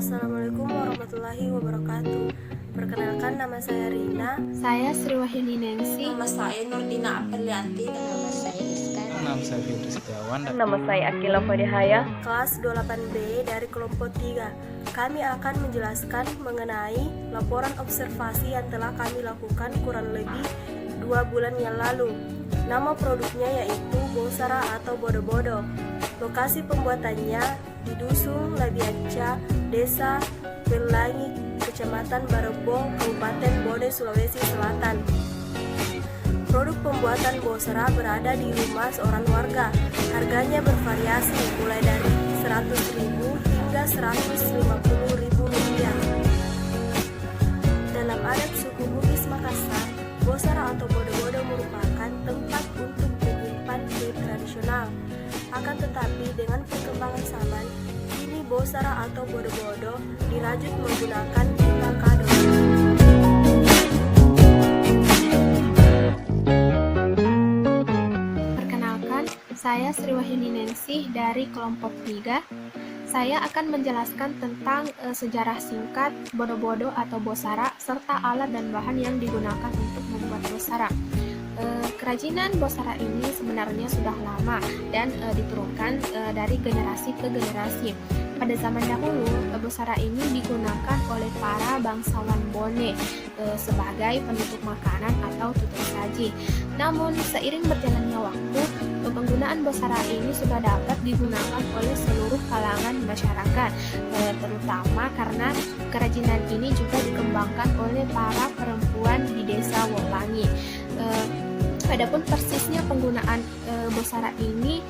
Assalamualaikum warahmatullahi wabarakatuh. Perkenalkan, nama saya Rina. Saya Sri Wahyuni Nengsi. Nama saya Nurdina Aprilianti. Nama saya Iskar. Nama saya Fitri Setiawan. Nama saya Akila Fadihaya. Kelas 28B dari kelompok 3. Kami akan menjelaskan mengenai laporan observasi yang telah kami lakukan kurang lebih 2 bulan yang lalu. Nama produknya yaitu Bosara atau Bodo-Bodo. Lokasi pembuatannya di Dusun Labianca, Desa Pelangi, Kecamatan Barebo, Kabupaten Bode, Sulawesi Selatan. Produk pembuatan Bosara berada di rumah seorang warga. Harganya bervariasi mulai dari 100.000 hingga 150.000 rupiah. Dalam adat suku Bugis Makassar, Bosara atau Bodo-Bodo merupakan tempat untuk menyimpan kue tradisional. Akan tetapi dengan perkembangan zaman, kini Bosara atau Bodo-Bodo dirajut menggunakan pita kado. Perkenalkan, saya Sri Wahyuni Nengsi dari kelompok 3. Saya akan menjelaskan tentang sejarah singkat Bodo-Bodo atau Bosara serta alat dan bahan yang digunakan untuk membuat Bosara. Kerajinan Bosara ini sebenarnya sudah lama dan diturunkan dari generasi ke generasi. Pada zaman dahulu, Bosara ini digunakan oleh para bangsawan Bone sebagai penutup makanan atau tutup saji. Namun, seiring berjalannya waktu, penggunaan Bosara ini sudah dapat digunakan oleh seluruh kalangan masyarakat, terutama karena kerajinan ini juga dikembangkan oleh para perempuan di desa Wolangi. Adapun persisnya penggunaan Bosara ini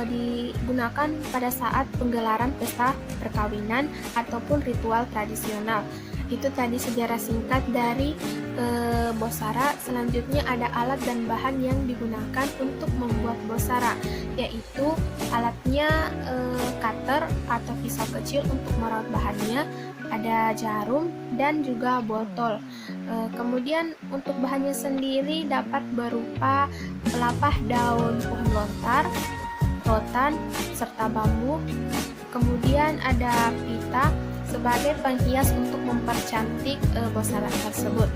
digunakan pada saat penggelaran pesta perkawinan ataupun ritual tradisional. Itu tadi sejarah singkat dari Bosara. Selanjutnya ada alat dan bahan yang digunakan untuk membuat Bosara, yaitu alatnya cutter atau pisau kecil untuk merawat bahannya, ada jarum dan juga botol. Kemudian untuk bahannya sendiri dapat berupa pelepah daun pohon lontar, rotan, serta bambu. Kemudian ada pita sebagai penghias untuk mempercantik Bosara tersebut.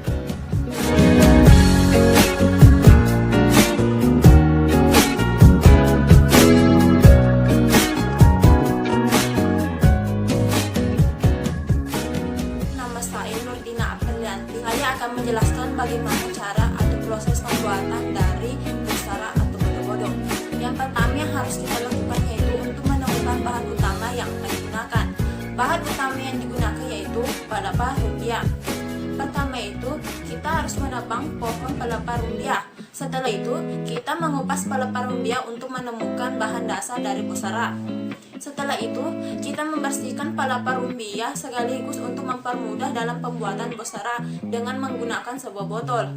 Nama saya Nurdina Aprilianti. Saya akan menjelaskan bagaimana cara atau proses pembuatan dari Bosara atau Bodo-Bodo. Yang pertama yang harus kita lakukan yaitu untuk menemukan bahan utama yang akan digunakan. Bahan utama yang digunakan yaitu pelepah rumbia. Pertama itu, kita harus menebang pohon pelepah rumbia. Setelah itu, kita mengupas pelepah rumbia untuk menemukan bahan dasar dari Bosara. Setelah itu, kita membersihkan pelepah rumbia sekaligus untuk mempermudah dalam pembuatan Bosara dengan menggunakan sebuah botol.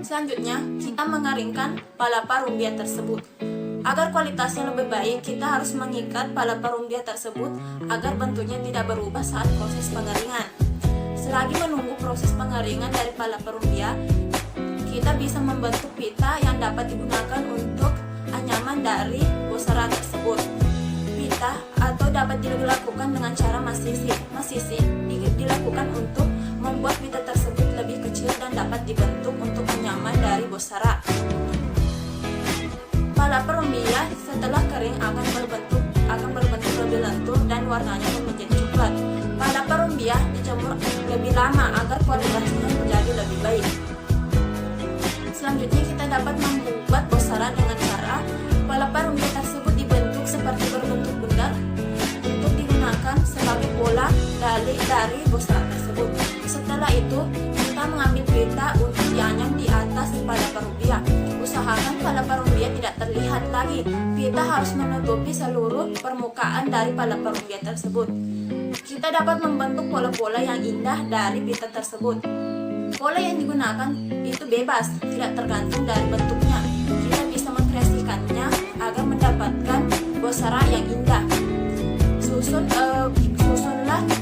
Selanjutnya, kita mengeringkan pelepah rumbia tersebut. Agar kualitasnya lebih baik, kita harus mengikat pelepah rumbia tersebut agar bentuknya tidak berubah saat proses pengeringan. Selagi menunggu proses pengeringan dari pelepah rumbia, kita bisa membentuk pita yang dapat digunakan untuk anyaman dari Bosara tersebut. Pita atau dapat dilakukan dengan cara masisi. Masisi dilakukan untuk membuat pita tersebut lebih kecil dan dapat dibentuk untuk anyaman dari Bosara. Pelepah rumbia setelah kering akan berbentuk lebih lentur dan warnanya menjadi coklat. Pelepah rumbia dijemur lebih lama agar kualitasnya menjadi lebih baik. Selanjutnya kita dapat membuat Bosara dengan cara pelepah rumbia tersebut dibentuk seperti berbentuk bundar untuk digunakan sebagai pola dari Bosara tersebut. Setelah itu kita mengambil pita untuk dianyam di atas pelepah rumbia. Usahakan pelepah rumbia tidak terlihat lagi. Pita harus menutupi seluruh permukaan dari pelepah rumbia tersebut. Kita dapat membentuk pola-pola yang indah dari pita tersebut. Pola yang digunakan itu bebas, tidak tergantung dari bentuknya. Kita bisa mengkreasikannya agar mendapatkan Bosara yang indah. Susunlah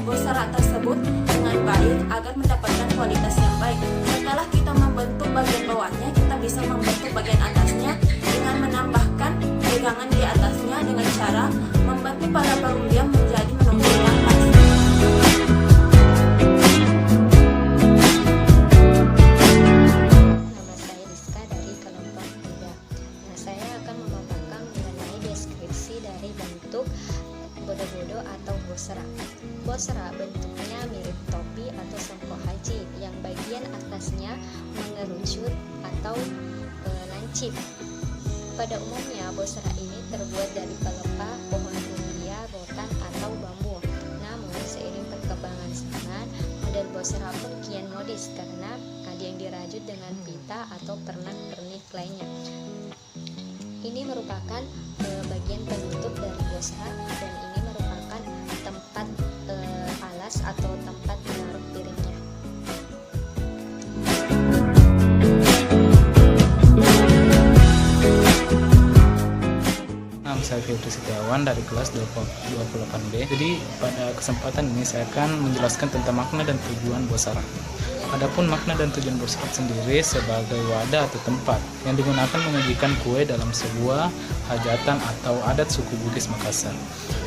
Bosara tersebut dengan baik agar mendapatkan kualitas yang baik. Setelah kita membentuk bagian bawahnya, kita bisa membentuk bagian atasnya dengan menambahkan pegangan di atasnya dengan cara membentuk pelepah rumbia menjadi menonjol yang pas. Bosra bentuknya mirip topi atau songkok haji yang bagian atasnya mengerucut atau lancip. Pada umumnya bosra ini terbuat dari pelepah, pohon rumbia, rotan atau bambu. Namun seiring perkembangan zaman, model bosra pun kian modis karena ada yang dirajut dengan pita atau pernak-pernik lainnya. Ini merupakan bagian penutup dari bosra dan ini merupakan tempat alas atau tempat menaruh piringnya. Saya Febri Setiawan dari kelas 28B. Jadi pada kesempatan ini saya akan menjelaskan tentang makna dan tujuan bosra. Adapun makna dan tujuan bosra sendiri sebagai wadah atau tempat yang digunakan menyajikan kue dalam sebuah hajatan atau adat suku Bugis Makassar,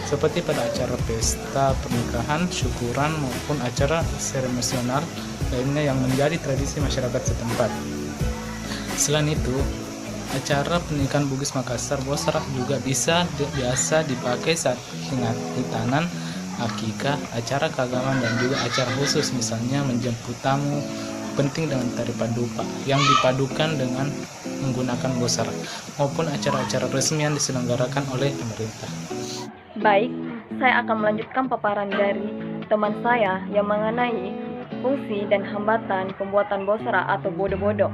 seperti pada acara pesta pernikahan, syukuran maupun acara seremonial lainnya yang menjadi tradisi masyarakat setempat. Selain itu, acara pernikahan Bugis Makassar bosra juga biasa dipakai saat hitanan, akikah, acara keagamaan dan juga acara khusus, misalnya menjemput tamu penting dengan tari paduka yang dipadukan dengan menggunakan bosra maupun acara-acara resmi yang diselenggarakan oleh pemerintah. Baik, saya akan melanjutkan paparan dari teman saya yang mengenai fungsi dan hambatan pembuatan bosra atau bodo-bodo.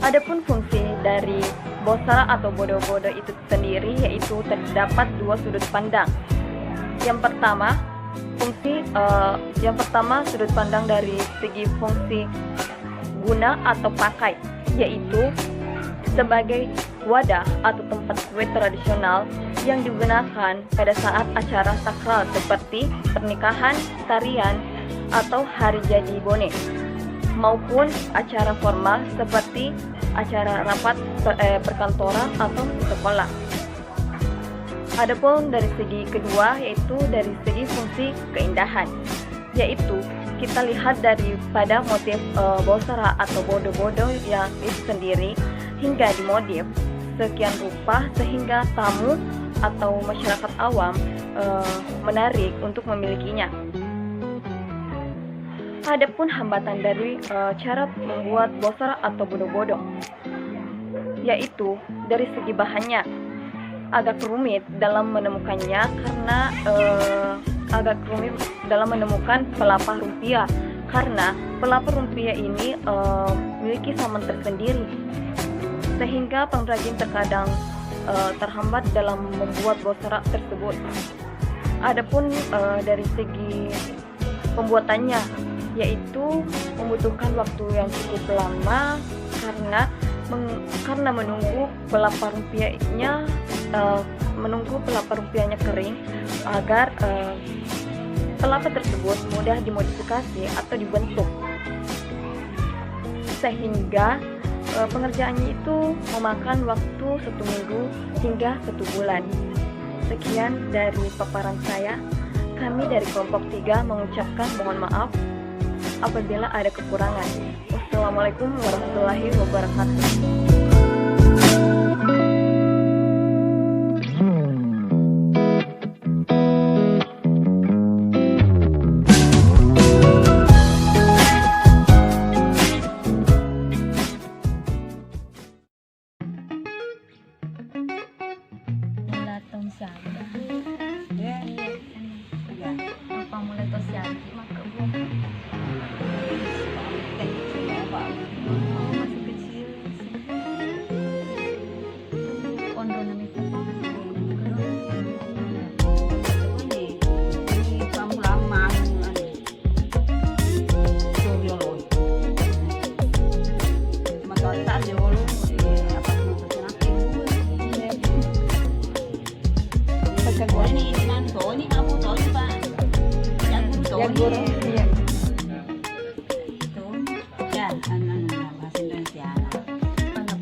Adapun fungsi dari bosra atau bodo-bodo itu sendiri yaitu terdapat dua sudut pandang. Yang pertama sudut pandang dari segi fungsi guna atau pakai, yaitu sebagai wadah atau tempat kue tradisional yang digunakan pada saat acara sakral seperti pernikahan, tarian, atau hari jadi bonek, maupun acara formal seperti acara rapat perkantoran atau sekolah. Adapun dari segi kedua yaitu dari segi fungsi keindahan, yaitu kita lihat daripada motif bosra atau bodo-bodo yang itu sendiri hingga dimodif sekian rupa sehingga tamu atau masyarakat awam menarik untuk memilikinya. Adapun hambatan dari cara membuat bosra atau bodo-bodo, yaitu dari segi bahannya agak rumit dalam menemukannya karena pelepah rumpia, karena pelepah rumpia ini memiliki saman tersendiri sehingga pengrajin terkadang terhambat dalam membuat bosra tersebut. Adapun dari segi pembuatannya, yaitu membutuhkan waktu yang cukup lama karena menunggu pelepah rumpianya kering agar pelepah tersebut mudah dimodifikasi atau dibentuk, sehingga pengerjaannya itu memakan waktu 1 minggu hingga 1 bulan. Sekian dari paparan saya. Kami dari kelompok 3 mengucapkan mohon maaf apabila ada kekurangan. Wassalamualaikum warahmatullahi wabarakatuh.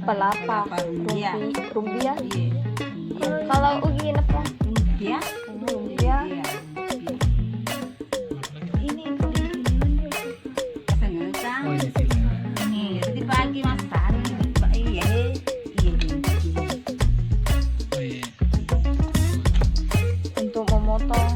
Pelapa, rumbia. Kalau ugi apa? Rumbia. Ini dibagi masak. Untuk memotong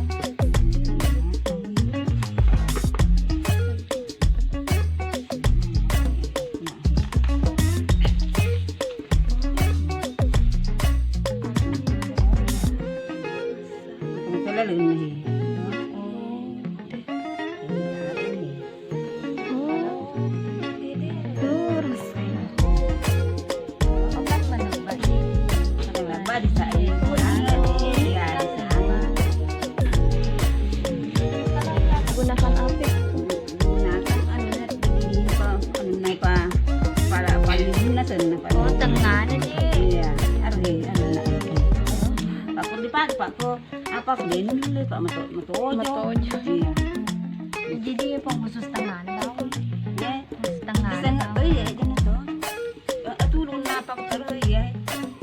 Pak Denun le Pak Matojo. Matojo. Iya. Jadi pang khusus tangan daw. Ya. Khusus tangan. Sana to ya jangan to. Tulong na Pak taro ya.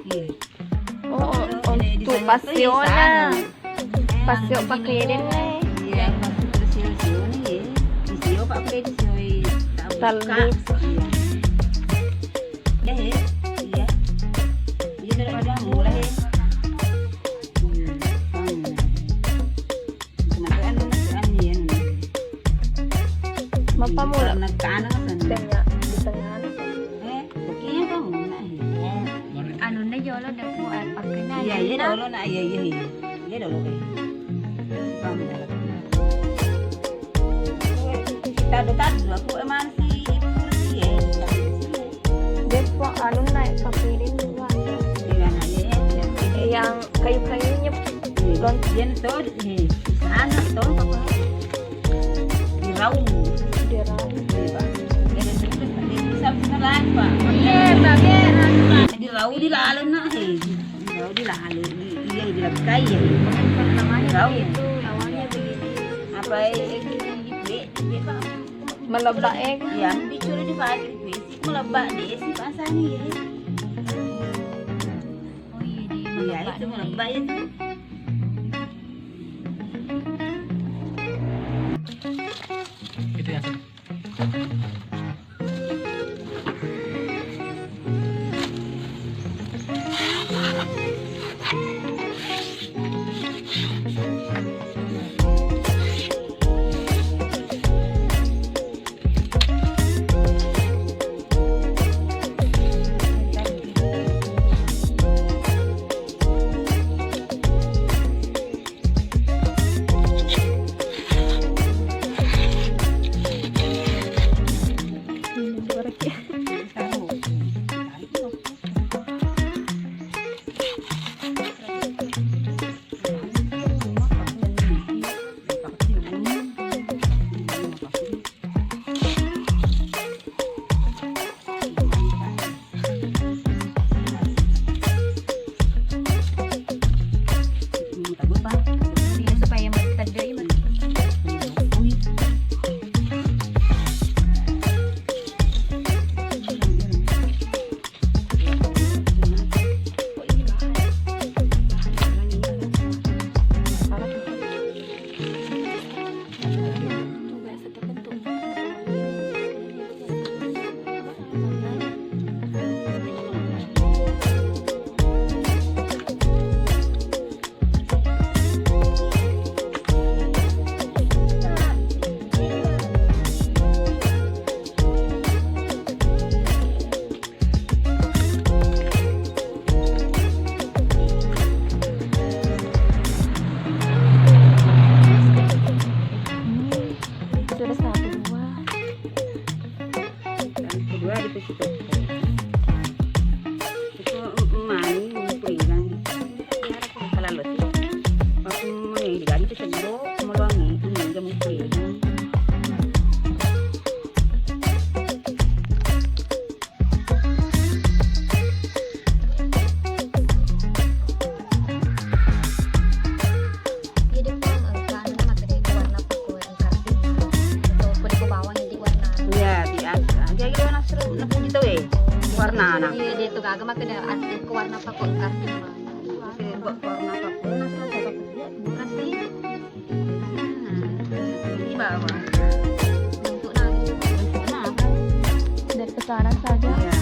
Iya. Oh, untuk pasionya. Pasio pakai din Iya, pasio sio ni. Sio Pak Fred sio. Talbuk. Ya, iya. Iya daripada mulai. Mapa mula Nagkano ka sa tengah di tengah. Buktinya bang muna Ano na yolo na po at pagkina. iya iya dolo na iya iya iya dolo kay bang tado ako eman si ibu si Dia po ano na papirin juga. iya na iya Yang kayu-kayunya yan to sana to papa di raung dia raw. diba bisa beneran pak Iya, bagai. di raung di lalo na di raung di lalo iya di lagkay raung Itu lawannya begitu. apa di pak Melebaik. yan dicuri di pagi di besi melebak di si pasani ya Oh iya di iya itu melebak itu Itu yang satu. Iya supaya matadai mat. Sudah satu dua. kedua di situ itu mani peringan kalau lo aku mau diganti itu sego meluangi ini jamu peringan Jadi pang kan matadai ko warna pa ko ang karting. Ito pwede ko bawang hindi warna. iya di atas dia kira nak seru nak puji tu warna anak Iya dito gagama ko na at ko warna pa ko ang karting. warna apa pun nak seru apa pun Kasi ini bawa bentuk na kenapa Dari ke sana saja iya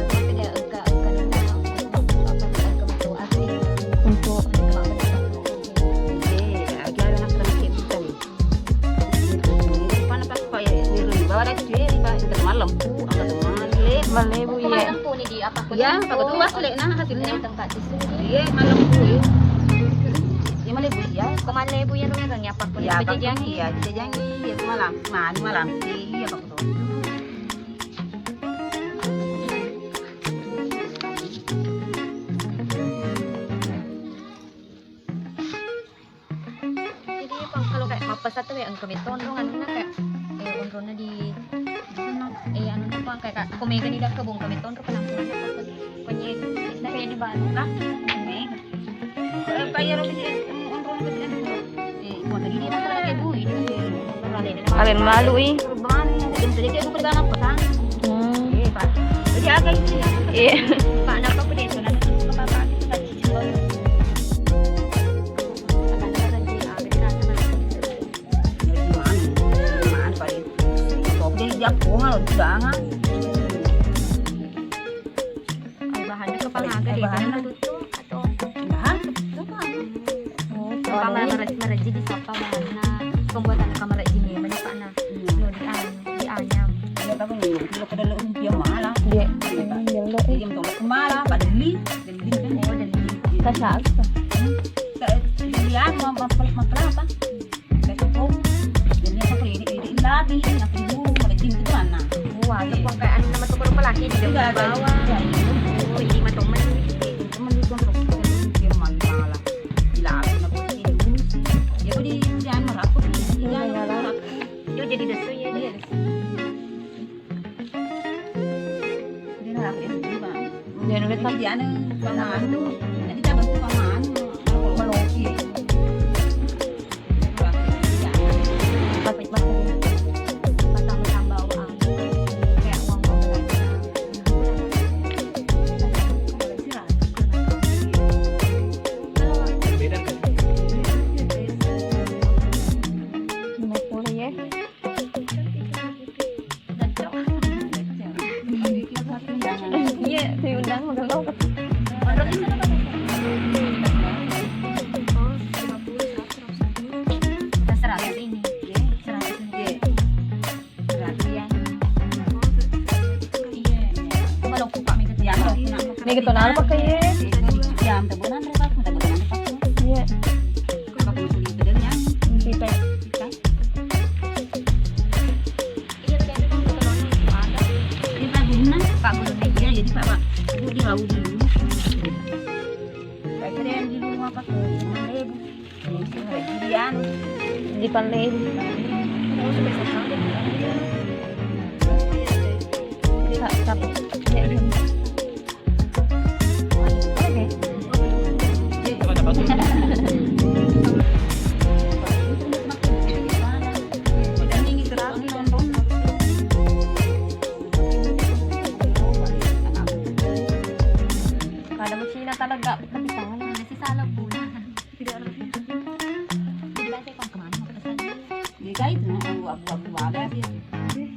Kaya agka na ako asli. untuk agar anak sedikit kita mana pas kau ya di bawa dari sini pak malam agak teman le malebu ya. Kumain po ni di apa ko. ya pak tu wasle nah hasilnya tempat di sini. iya malam tu ya malam ya Kumain po yan ng yang apa ko ya pak yang ya kita janji ya malam malam iya pak tu Jadi pang kalau kayak mapas satu ya ang kami tondong ano na kayak ondro na di ano na pang kayak kumega di dakabong kami tondro pa nang kunya na kaya di ba ano ka? kaya lo bisa orang Kalian melalui. Jadi agak itu ya. Iya. Pak nak apa dia tu nak apa kita cicil. Bahannya kepala agak tutup atau kamar mereji di sapa bahannya pembuatan kamar mereji ni banyak pak nah di anyam wah itu kayak anu nama tukar pelaki di bawah oh ini mah temen yo jadi desu ya dia Jangan ulit tak. tambah uang kayak uang Beda kan? 50 ya. Iya, diundang magelok. ini 100 Nih gitu nal pakai ya. Iya. Kita. Pak Guru meja Jadi Pak Bu di laut dulu. Kayak keren di rumah Pak Bu. Di pandai. Tak. Ya, iya. Oke. Mana bagus? Kada Cina talaga tapi tangan. masih salah bulan tidak harus jadi baca kau kemana mau pesan Jadi kayak itu abu-abu ada sih.